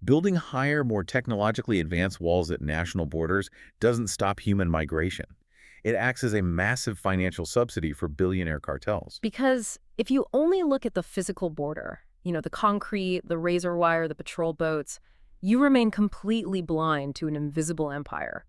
Building higher, more technologically advanced walls at national borders doesn't stop human migration. It acts as a massive financial subsidy for billionaire cartels. Because if you only look at the physical border, the concrete, the razor wire, the patrol boats, you remain completely blind to an invisible empire.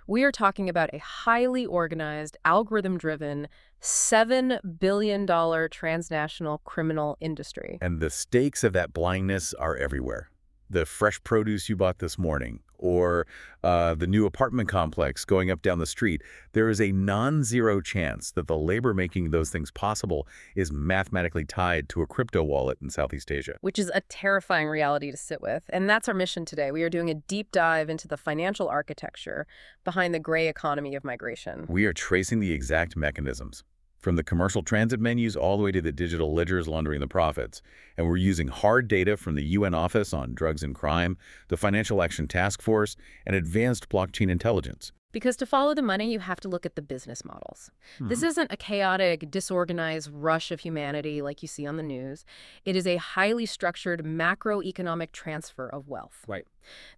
We are talking about a highly organized, algorithm-driven, $7 billion transnational criminal industry. And the stakes of that blindness are everywhere. The fresh produce you bought this morning, or the new apartment complex going up down the street, there is a non-zero chance that the labor making those things possible is mathematically tied to a crypto wallet in Southeast Asia. Which is a terrifying reality to sit with. And that's our mission today. We are doing a deep dive into the financial architecture behind the gray economy of migration. We are tracing the exact mechanisms, from the commercial transit menus all the way to the digital ledgers laundering the profits. And we're using hard data from the UN Office on Drugs and Crime, the Financial Action Task Force, and advanced blockchain intelligence. Because to follow the money, you have to look at the business models. This isn't a chaotic, disorganized rush of humanity like you see on the news. It is a highly structured macroeconomic transfer of wealth. Right.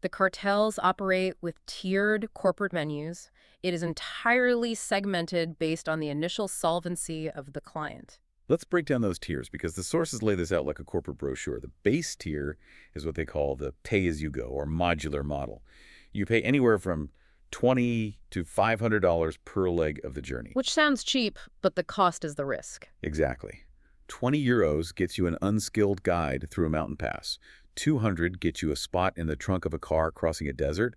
The cartels operate with tiered corporate menus. It is entirely segmented based on the initial solvency of the client. Let's break down those tiers because the sources lay this out like a corporate brochure. The base tier is what they call the pay-as-you-go or modular model. You pay anywhere from $20 to $500 per leg of the journey. Which sounds cheap, but the cost is the risk. Exactly. 20 euros gets you an unskilled guide through a mountain pass. 200 gets you a spot in the trunk of a car crossing a desert.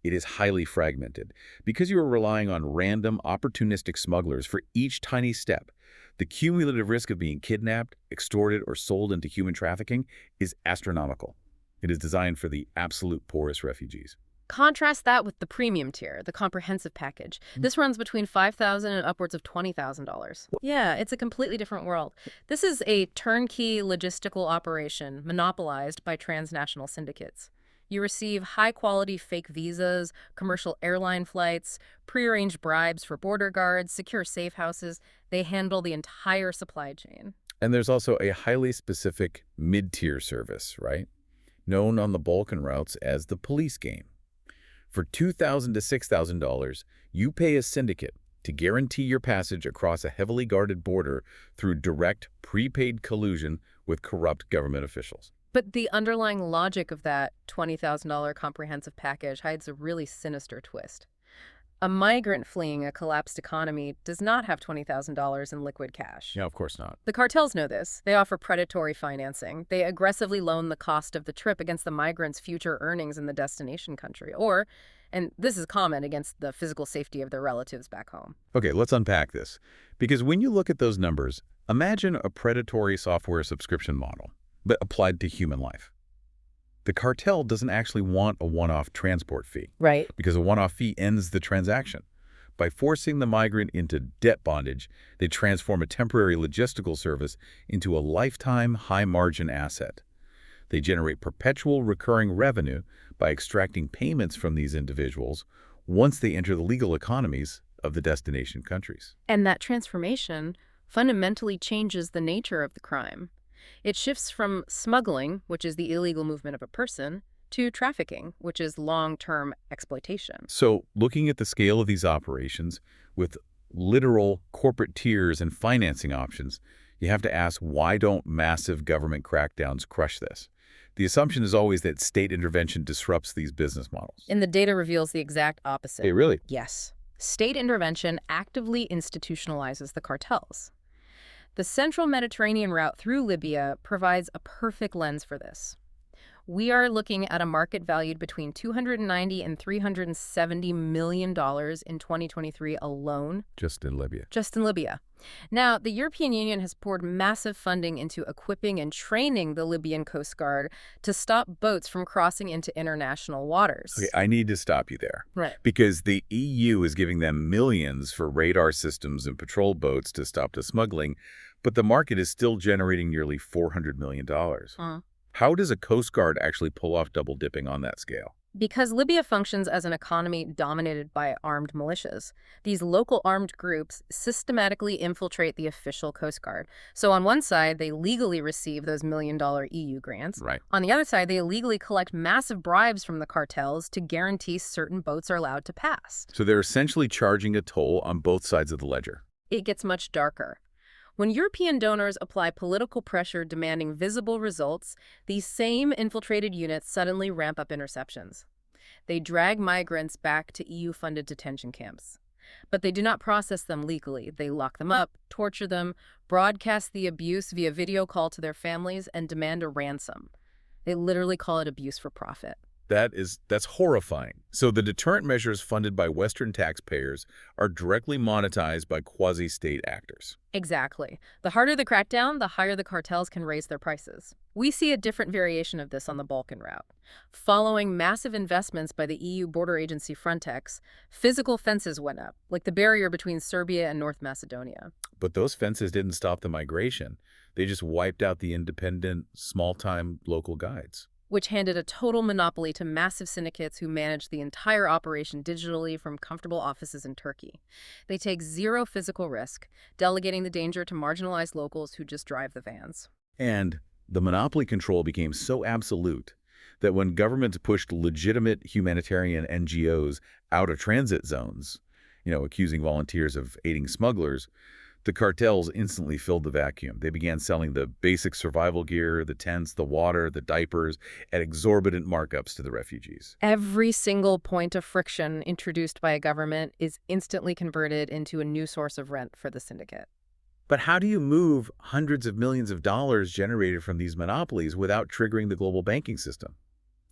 It is highly fragmented. Because you are relying on random, opportunistic smugglers for each tiny step, the cumulative risk of being kidnapped, extorted, or sold into human trafficking is astronomical. It is designed for the absolute poorest refugees. Contrast that with the premium tier, the comprehensive package. This runs between $5,000 and upwards of $20,000. Yeah, it's a completely different world. This is a turnkey logistical operation monopolized by transnational syndicates. You receive high-quality fake visas, commercial airline flights, prearranged bribes for border guards, secure safe houses. They handle the entire supply chain. And there's also a highly specific mid-tier service, right? Known on the Balkan routes as the police game. For $2,000 to $6,000, you pay a syndicate to guarantee your passage across a heavily guarded border through direct, prepaid collusion with corrupt government officials. But the underlying logic of that $20,000 comprehensive package hides a really sinister twist. A migrant fleeing a collapsed economy does not have $20,000 in liquid cash. Yeah, of course not. The cartels know this. They offer predatory financing. They aggressively loan the cost of the trip against the migrants' future earnings in the destination country. Or, and this is common, against the physical safety of their relatives back home. Okay, let's unpack this. Because when you look at those numbers, imagine a predatory software subscription model, but applied to human life. The cartel doesn't actually want a one-off transport fee. Right. Because a one-off fee ends the transaction. By forcing the migrant into debt bondage, they transform a temporary logistical service into a lifetime high-margin asset. They generate perpetual recurring revenue by extracting payments from these individuals once they enter the legal economies of the destination countries. And that transformation fundamentally changes the nature of the crime. It shifts from smuggling, which is the illegal movement of a person, to trafficking, which is long-term exploitation. So, looking at the scale of these operations, with literal corporate tiers and financing options, you have to ask, why don't massive government crackdowns crush this? The assumption is always that state intervention disrupts these business models. And the data reveals the exact opposite. Hey, really? Yes. State intervention actively institutionalizes the cartels. The central Mediterranean route through Libya provides a perfect lens for this. We are looking at a market valued between $290 and $370 million in 2023 alone. Just in Libya. Just in Libya. Now, the European Union has poured massive funding into equipping and training the Libyan Coast Guard to stop boats from crossing into international waters. Okay, I need to stop you there. Right. Because the EU is giving them millions for radar systems and patrol boats to stop the smuggling, but the market is still generating nearly $400 million. How does a Coast Guard actually pull off double dipping on that scale? Because Libya functions as an economy dominated by armed militias, these local armed groups systematically infiltrate the official Coast Guard. So on one side, they legally receive those million-dollar EU grants. Right. On the other side, they illegally collect massive bribes from the cartels to guarantee certain boats are allowed to pass. So they're essentially charging a toll on both sides of the ledger. It gets much darker. When European donors apply political pressure demanding visible results, these same infiltrated units suddenly ramp up interceptions. They drag migrants back to EU-funded detention camps. But they do not process them legally. They lock them up, torture them, broadcast the abuse via video call to their families, and demand a ransom. They literally call it abuse for profit. That's horrifying. So the deterrent measures funded by Western taxpayers are directly monetized by quasi-state actors. Exactly. The harder the crackdown, the higher the cartels can raise their prices. We see a different variation of this on the Balkan route. Following massive investments by the EU border agency Frontex, physical fences went up, like the barrier between Serbia and North Macedonia. But those fences didn't stop the migration. They just wiped out the independent, small-time local guides, Which handed a total monopoly to massive syndicates who manage the entire operation digitally from comfortable offices in Turkey. They take zero physical risk, delegating the danger to marginalized locals who just drive the vans. And the monopoly control became so absolute that when governments pushed legitimate humanitarian NGOs out of transit zones, accusing volunteers of aiding smugglers, the cartels instantly filled the vacuum. They began selling the basic survival gear, the tents, the water, the diapers, at exorbitant markups to the refugees. Every single point of friction introduced by a government is instantly converted into a new source of rent for the syndicate. But how do you move hundreds of millions of dollars generated from these monopolies without triggering the global banking system?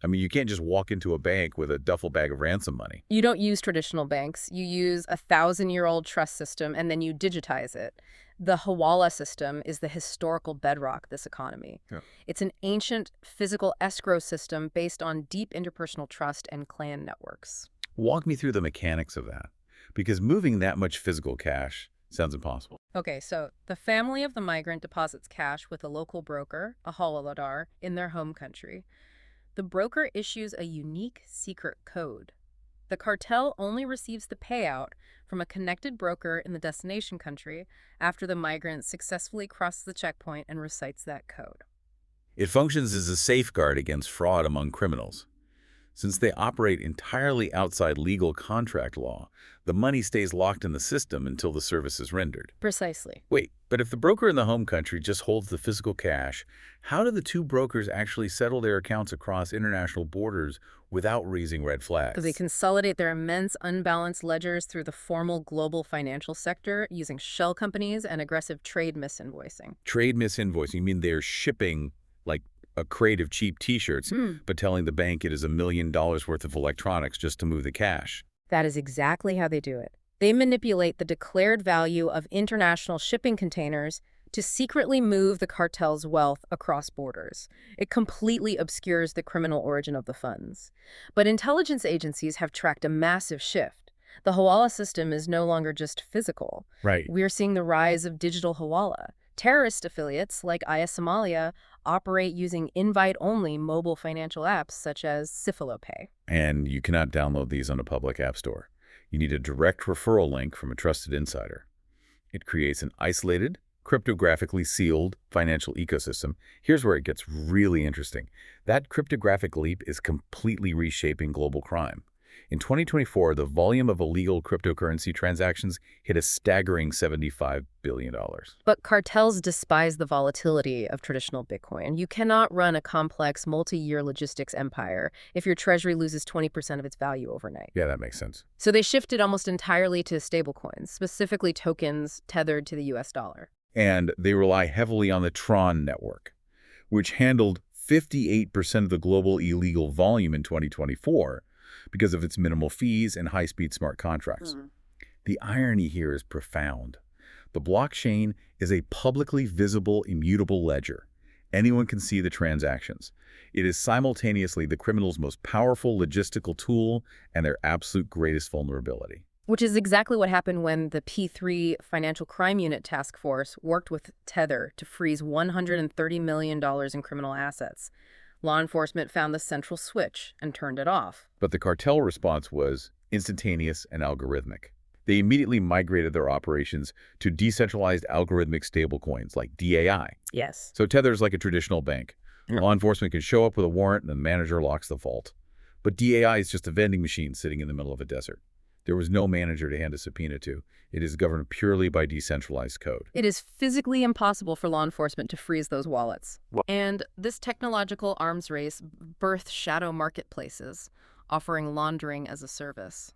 I mean, you can't just walk into a bank with a duffel bag of ransom money. You don't use traditional banks. You use a 1,000-year-old trust system, and then you digitize it. The Hawala system is the historical bedrock of this economy. Yeah. It's an ancient physical escrow system based on deep interpersonal trust and clan networks. Walk me through the mechanics of that, because moving that much physical cash sounds impossible. Okay, so the family of the migrant deposits cash with a local broker, a hawladdar, in their home country. The broker issues a unique secret code. The cartel only receives the payout from a connected broker in the destination country after the migrant successfully crosses the checkpoint and recites that code. It functions as a safeguard against fraud among criminals. Since they operate entirely outside legal contract law, the money stays locked in the system until the service is rendered. Precisely. Wait, but if the broker in the home country just holds the physical cash, how do the two brokers actually settle their accounts across international borders without raising red flags? Because they consolidate their immense unbalanced ledgers through the formal global financial sector using shell companies and aggressive trade misinvoicing. Trade misinvoicing, you mean they're shipping like a crate of cheap T-shirts, but telling the bank it is $1 million worth of electronics just to move the cash. That is exactly how they do it. They manipulate the declared value of international shipping containers to secretly move the cartel's wealth across borders. It completely obscures the criminal origin of the funds. But intelligence agencies have tracked a massive shift. The Hawala system is no longer just physical. Right. We're seeing the rise of digital Hawala. Terrorist affiliates like IS Somalia operate using invite-only mobile financial apps such as Syphilopay. And you cannot download these on a public app store. You need a direct referral link from a trusted insider. It creates an isolated, cryptographically sealed financial ecosystem. Here's where it gets really interesting. That cryptographic leap is completely reshaping global crime. In 2024, the volume of illegal cryptocurrency transactions hit a staggering $75 billion. But cartels despise the volatility of traditional Bitcoin. You cannot run a complex multi-year logistics empire if your treasury loses 20% of its value overnight. Yeah, that makes sense. So they shifted almost entirely to stablecoins, specifically tokens tethered to the US dollar. And they rely heavily on the Tron network, which handled 58% of the global illegal volume in 2024 because of its minimal fees and high-speed smart contracts. The irony here is profound. The blockchain is a publicly visible, immutable ledger. Anyone can see the transactions. It is simultaneously the criminal's most powerful logistical tool and their absolute greatest vulnerability. Which is exactly what happened when the P3 Financial Crime Unit Task Force worked with Tether to freeze $130 million in criminal assets. Law enforcement found the central switch and turned it off. But the cartel response was instantaneous and algorithmic. They immediately migrated their operations to decentralized algorithmic stablecoins like DAI. Yes. So Tether's like a traditional bank. Yeah. Law enforcement can show up with a warrant and the manager locks the vault. But DAI is just a vending machine sitting in the middle of a desert. There was no manager to hand a subpoena to. It is governed purely by decentralized code. It is physically impossible for law enforcement to freeze those wallets. And this technological arms race birthed shadow marketplaces, offering laundering as a service.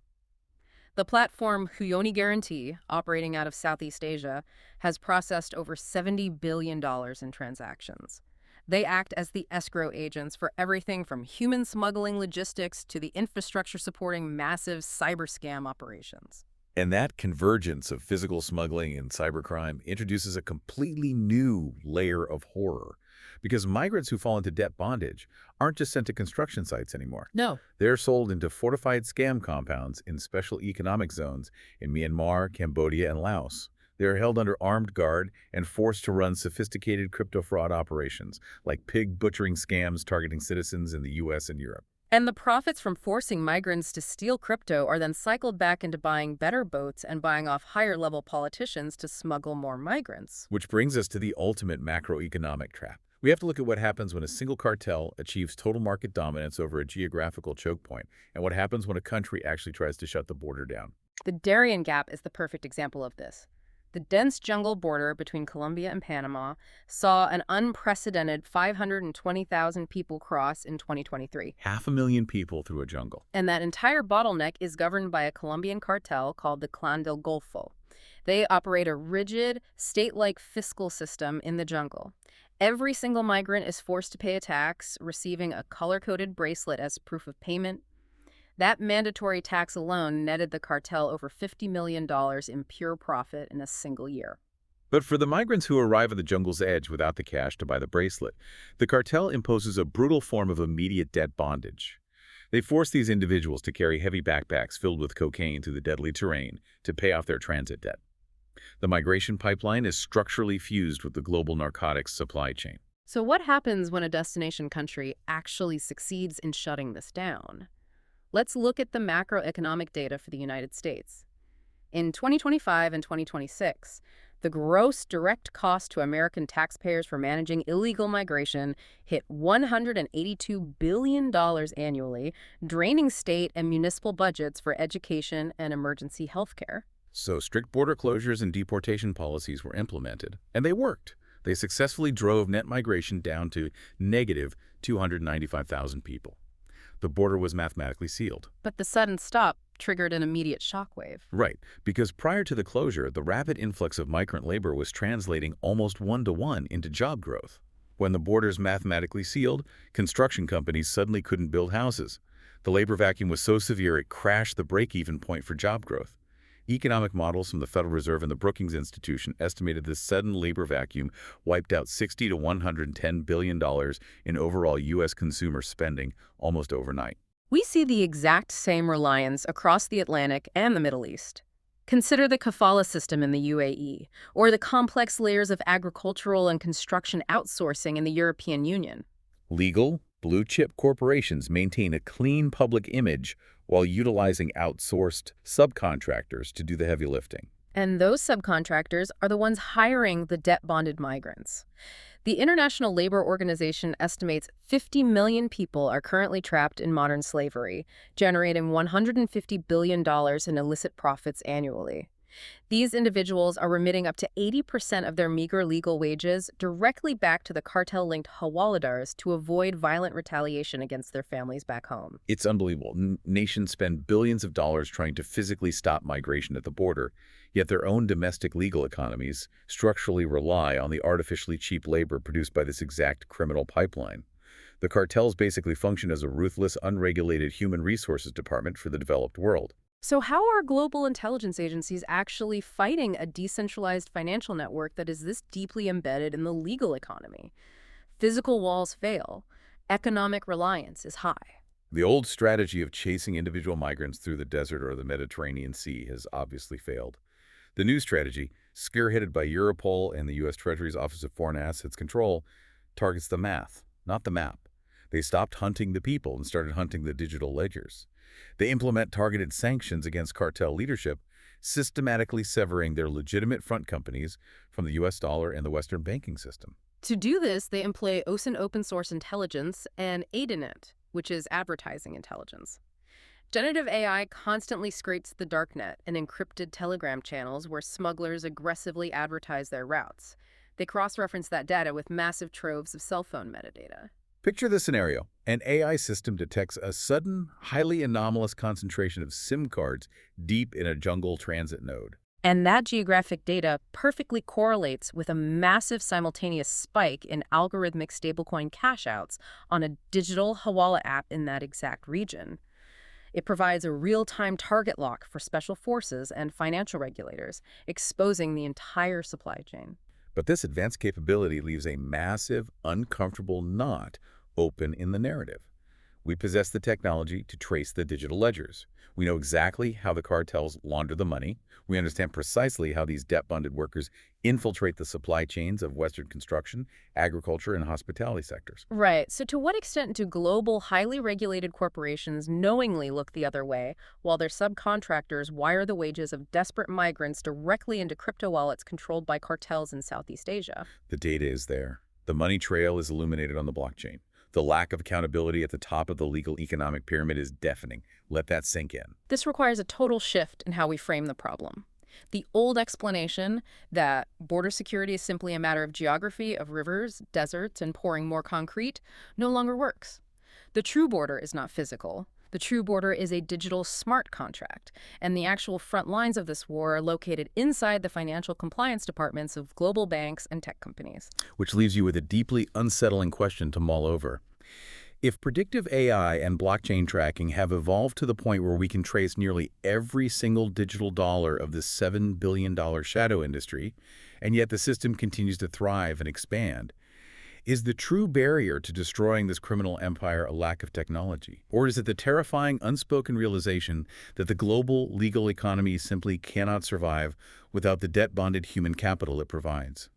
The platform Huyoni Guarantee, operating out of Southeast Asia, has processed over $70 billion in transactions. They act as the escrow agents for everything from human smuggling logistics to the infrastructure supporting massive cyber scam operations. And that convergence of physical smuggling and cybercrime introduces a completely new layer of horror. Because migrants who fall into debt bondage aren't just sent to construction sites anymore. No. They're sold into fortified scam compounds in special economic zones in Myanmar, Cambodia, and Laos. They are held under armed guard and forced to run sophisticated crypto fraud operations, like pig butchering scams targeting citizens in the U.S. and Europe. And the profits from forcing migrants to steal crypto are then cycled back into buying better boats and buying off higher-level politicians to smuggle more migrants. Which brings us to the ultimate macroeconomic trap. We have to look at what happens when a single cartel achieves total market dominance over a geographical choke point, and what happens when a country actually tries to shut the border down. The Darien Gap is the perfect example of this. The dense jungle border between Colombia and Panama saw an unprecedented 520,000 people cross in 2023. 500,000 people through a jungle. And that entire bottleneck is governed by a Colombian cartel called the Clan del Golfo. They operate a rigid, state-like fiscal system in the jungle. Every single migrant is forced to pay a tax, receiving a color-coded bracelet as proof of payment. That mandatory tax alone netted the cartel over $50 million in pure profit in a single year. But for the migrants who arrive at the jungle's edge without the cash to buy the bracelet, the cartel imposes a brutal form of immediate debt bondage. They force these individuals to carry heavy backpacks filled with cocaine through the deadly terrain to pay off their transit debt. The migration pipeline is structurally fused with the global narcotics supply chain. So what happens when a destination country actually succeeds in shutting this down? Let's look at the macroeconomic data for the United States. In 2025 and 2026, the gross direct cost to American taxpayers for managing illegal migration hit $182 billion annually, draining state and municipal budgets for education and emergency health care. So strict border closures and deportation policies were implemented, and they worked. They successfully drove net migration down to negative 295,000 people. The border was mathematically sealed. But the sudden stop triggered an immediate shockwave. Right, because prior to the closure, the rapid influx of migrant labor was translating almost one-to-one into job growth. When the borders mathematically sealed, construction companies suddenly couldn't build houses. The labor vacuum was so severe it crashed the break-even point for job growth. Economic models from the Federal Reserve and the Brookings Institution estimated this sudden labor vacuum wiped out $60 to $110 billion in overall U.S. consumer spending almost overnight. We see the exact same reliance across the Atlantic and the Middle East. Consider the kafala system in the UAE, or the complex layers of agricultural and construction outsourcing in the European Union. Legal, blue-chip corporations maintain a clean public image while utilizing outsourced subcontractors to do the heavy lifting. And those subcontractors are the ones hiring the debt-bonded migrants. The International Labor Organization estimates 50 million people are currently trapped in modern slavery, generating $150 billion in illicit profits annually. These individuals are remitting up to 80% of their meager legal wages directly back to the cartel-linked hawaladars to avoid violent retaliation against their families back home. It's unbelievable. Nations spend billions of dollars trying to physically stop migration at the border, yet their own domestic legal economies structurally rely on the artificially cheap labor produced by this exact criminal pipeline. The cartels basically function as a ruthless, unregulated human resources department for the developed world. So how are global intelligence agencies actually fighting a decentralized financial network that is this deeply embedded in the legal economy? Physical walls fail. Economic reliance is high. The old strategy of chasing individual migrants through the desert or the Mediterranean Sea has obviously failed. The new strategy, spearheaded by Europol and the U.S. Treasury's Office of Foreign Assets Control, targets the math, not the map. They stopped hunting the people and started hunting the digital ledgers. They implement targeted sanctions against cartel leadership, systematically severing their legitimate front companies from the US dollar and the Western banking system. To do this, they employ OSINT open source intelligence and AIDANET, which is advertising intelligence. Generative AI constantly scrapes the darknet and encrypted Telegram channels where smugglers aggressively advertise their routes. They cross-reference that data with massive troves of cell phone metadata. Picture this scenario. An AI system detects a sudden, highly anomalous concentration of SIM cards deep in a jungle transit node. And that geographic data perfectly correlates with a massive simultaneous spike in algorithmic stablecoin cash-outs on a digital Hawala app in that exact region. It provides a real-time target lock for special forces and financial regulators, exposing the entire supply chain. But this advanced capability leaves a massive, uncomfortable knot open in the narrative. We possess the technology to trace the digital ledgers. We know exactly how the cartels launder the money. We understand precisely how these debt-bonded workers infiltrate the supply chains of Western construction, agriculture, and hospitality sectors. Right. So to what extent do global, highly regulated corporations knowingly look the other way while their subcontractors wire the wages of desperate migrants directly into crypto wallets controlled by cartels in Southeast Asia? The data is there. The money trail is illuminated on the blockchain. The lack of accountability at the top of the legal economic pyramid is deafening. Let that sink in. This requires a total shift in how we frame the problem. The old explanation that border security is simply a matter of geography, of rivers, deserts, and pouring more concrete no longer works. The true border is not physical. The true border is a digital smart contract, and the actual front lines of this war are located inside the financial compliance departments of global banks and tech companies. Which leaves you with a deeply unsettling question to mull over. If predictive AI and blockchain tracking have evolved to the point where we can trace nearly every single digital dollar of this $7 billion shadow industry, and yet the system continues to thrive and expand, is the true barrier to destroying this criminal empire a lack of technology? Or is it the terrifying unspoken realization that the global legal economy simply cannot survive without the debt-bonded human capital it provides?